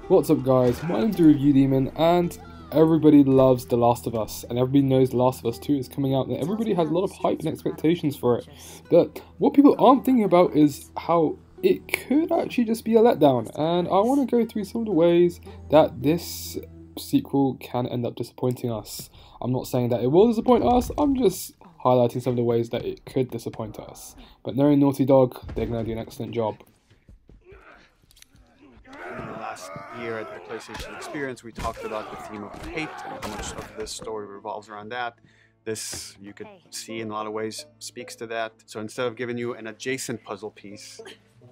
What's up guys, my name's the Review Demon and everybody loves The Last of Us and everybody knows The Last of Us 2 is coming out and everybody has a lot of hype and expectations for it. But what people aren't thinking about is how it could actually just be a letdown, and I want to go through some of the ways that this sequel can end up disappointing us. I'm not saying that it will disappoint us, I'm just highlighting some of the ways that it could disappoint us. But knowing Naughty Dog, they're going to do an excellent job. In the last year at the PlayStation Experience, we talked about the theme of hate and how much of this story revolves around that. This, you could see in a lot of ways, speaks to that. So instead of giving you an adjacent puzzle piece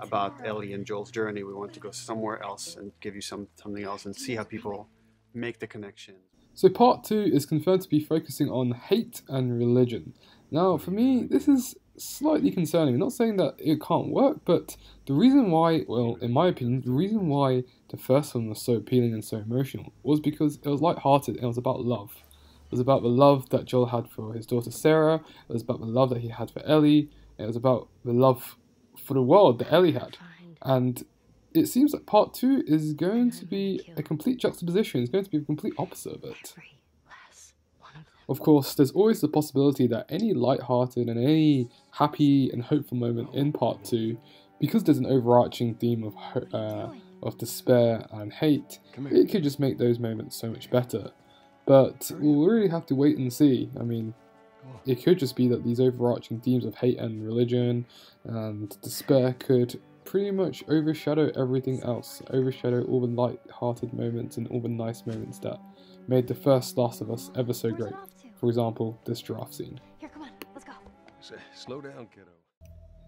about Ellie and Joel's journey, we want to go somewhere else and give you something else and see how people make the connection. So part 2 is confirmed to be focusing on hate and religion. Now for me, this is slightly concerning. I'm not saying that it can't work, but the reason why, well, in my opinion, the reason why the first one was so appealing and so emotional was because it was light-hearted and it was about love. It was about the love that Joel had for his daughter Sarah, it was about the love that he had for Ellie, it was about the love for the world that Ellie had. And it seems like part 2 is going to be a complete juxtaposition, it's going to be the complete opposite of it. Of course, there's always the possibility that any light-hearted and any happy and hopeful moment in part 2, because there's an overarching theme of despair and hate, it could just make those moments so much better. But we'll really have to wait and see. I mean, it could just be that these overarching themes of hate and religion and despair could pretty much overshadow everything else, overshadow all the light-hearted moments and all the nice moments that made the first Last of Us ever so great. For example, this giraffe scene. Here, come on, let's go. Slow down, kiddo.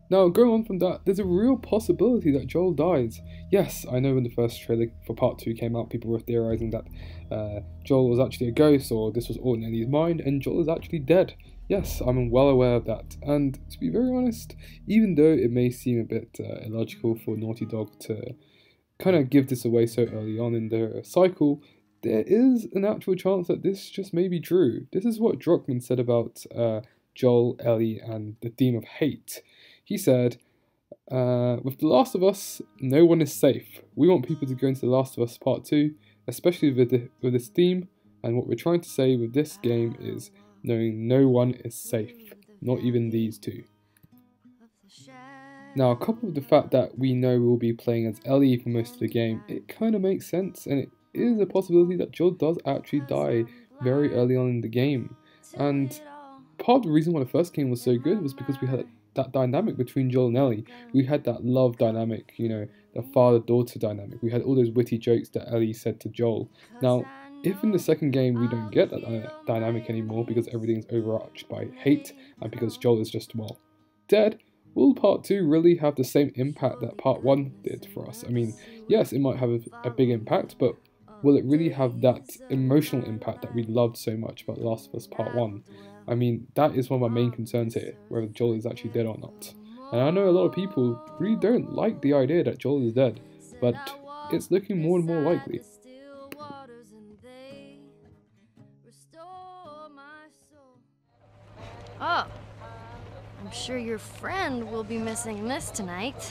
Now, going on from that, there's a real possibility that Joel dies. Yes, I know when the first trailer for part 2 came out, people were theorizing that Joel was actually a ghost, or this was all in Ellie's mind, and Joel is actually dead. Yes, I'm well aware of that, and to be very honest, even though it may seem a bit illogical for Naughty Dog to kind of give this away so early on in their cycle, there is an actual chance that this just may be true. This is what Druckmann said about Joel, Ellie, and the theme of hate. He said, with The Last of Us, no one is safe. We want people to go into The Last of Us Part 2, especially with this theme, and what we're trying to say with this game is knowing no one is safe, not even these two. Now, coupled with the fact that we know we'll be playing as Ellie for most of the game, it kind of makes sense, and it is a possibility that Joel does actually die very early on in the game. And part of the reason why the first game was so good was because we had that dynamic between Joel and Ellie. We had that love dynamic, you know, the father-daughter dynamic. We had all those witty jokes that Ellie said to Joel. Now, if in the second game we don't get that dynamic anymore because everything's overarched by hate and because Joel is just, well, dead, will part 2 really have the same impact that part 1 did for us? I mean, yes, it might have a big impact, but will it really have that emotional impact that we loved so much about The Last of Us Part 1? I mean, that is one of my main concerns here, whether Joel is actually dead or not. And I know a lot of people really don't like the idea that Joel is dead, but it's looking more and more likely. Oh, I'm sure your friend will be missing this tonight.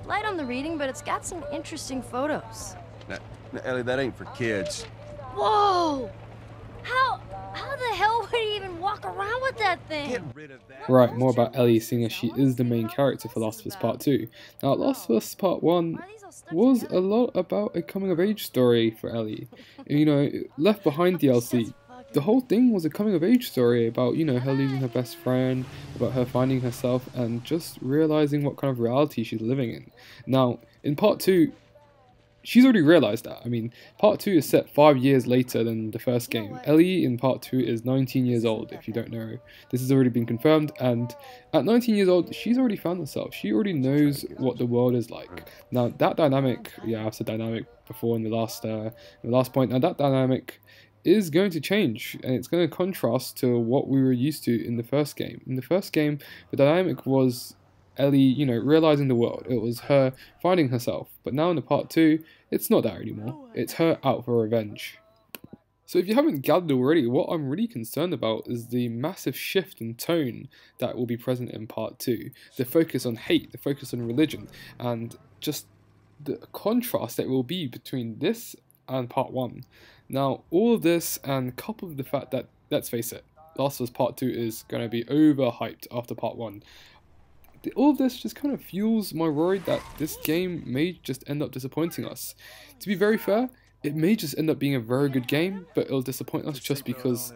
Light on the reading, but it's got some interesting photos. Now, Ellie, that ain't for kids. Whoa! How the hell would he even walk around with that thing? Get rid of that. Right, more about Ellie, seeing as she is the main character for Last of Us Part 2. Now, Last of Us Part 1 was a lot about a coming-of-age story for Ellie. You know, Left Behind DLC. The whole thing was a coming-of-age story about, you know, her losing her best friend, about her finding herself, and just realizing what kind of reality she's living in. Now, in Part 2, she's already realized that. I mean, Part 2 is set 5 years later than the first game. Ellie in Part 2 is 19 years old, if you don't know. This has already been confirmed, and at 19 years old, she's already found herself. She already knows what the world is like. Now, that dynamic, yeah, I've said dynamic before in the last point, now that dynamic is going to change, and it's going to contrast to what we were used to in the first game. In the first game, the dynamic was Ellie, you know, realizing the world. It was her finding herself. But now in the part 2, it's not that anymore. It's her out for revenge. So if you haven't gathered already, what I'm really concerned about is the massive shift in tone that will be present in part 2. The focus on hate, the focus on religion, and just the contrast that will be between this and Part 1. Now, all of this, and coupled with the fact that, let's face it, Last of Us Part 2 is going to be overhyped after Part 1. All of this just kind of fuels my worry that this game may just end up disappointing us. To be very fair, it may just end up being a very good game, but it'll disappoint us just because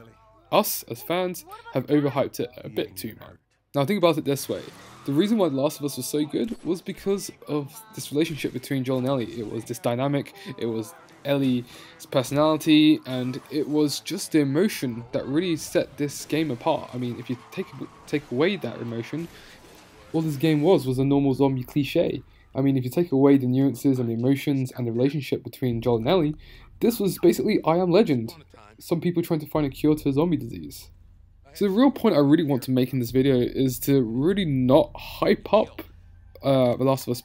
us, as fans, have overhyped it a bit too much. Now think about it this way, the reason why The Last of Us was so good was because of this relationship between Joel and Ellie. It was this dynamic, it was Ellie's personality, and it was just the emotion that really set this game apart. I mean, if you take away that emotion, all this game was a normal zombie cliche. I mean, if you take away the nuances and the emotions and the relationship between Joel and Ellie, this was basically I Am Legend. Some people trying to find a cure to a zombie disease. So the real point I really want to make in this video is to really not hype up The Last of Us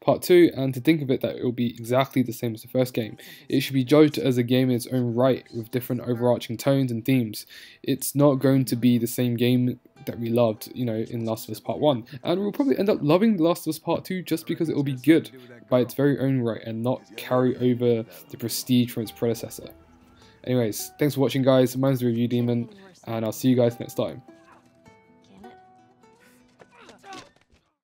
Part 2 and to think of it that it will be exactly the same as the first game. It should be judged as a game in its own right with different overarching tones and themes. It's not going to be the same game that we loved, you know, in Last of Us Part 1. And we'll probably end up loving The Last of Us Part 2 just because it will be good by its very own right and not carry over the prestige from its predecessor. Anyways, thanks for watching guys, mine's the Review Demon, and I'll see you guys next time.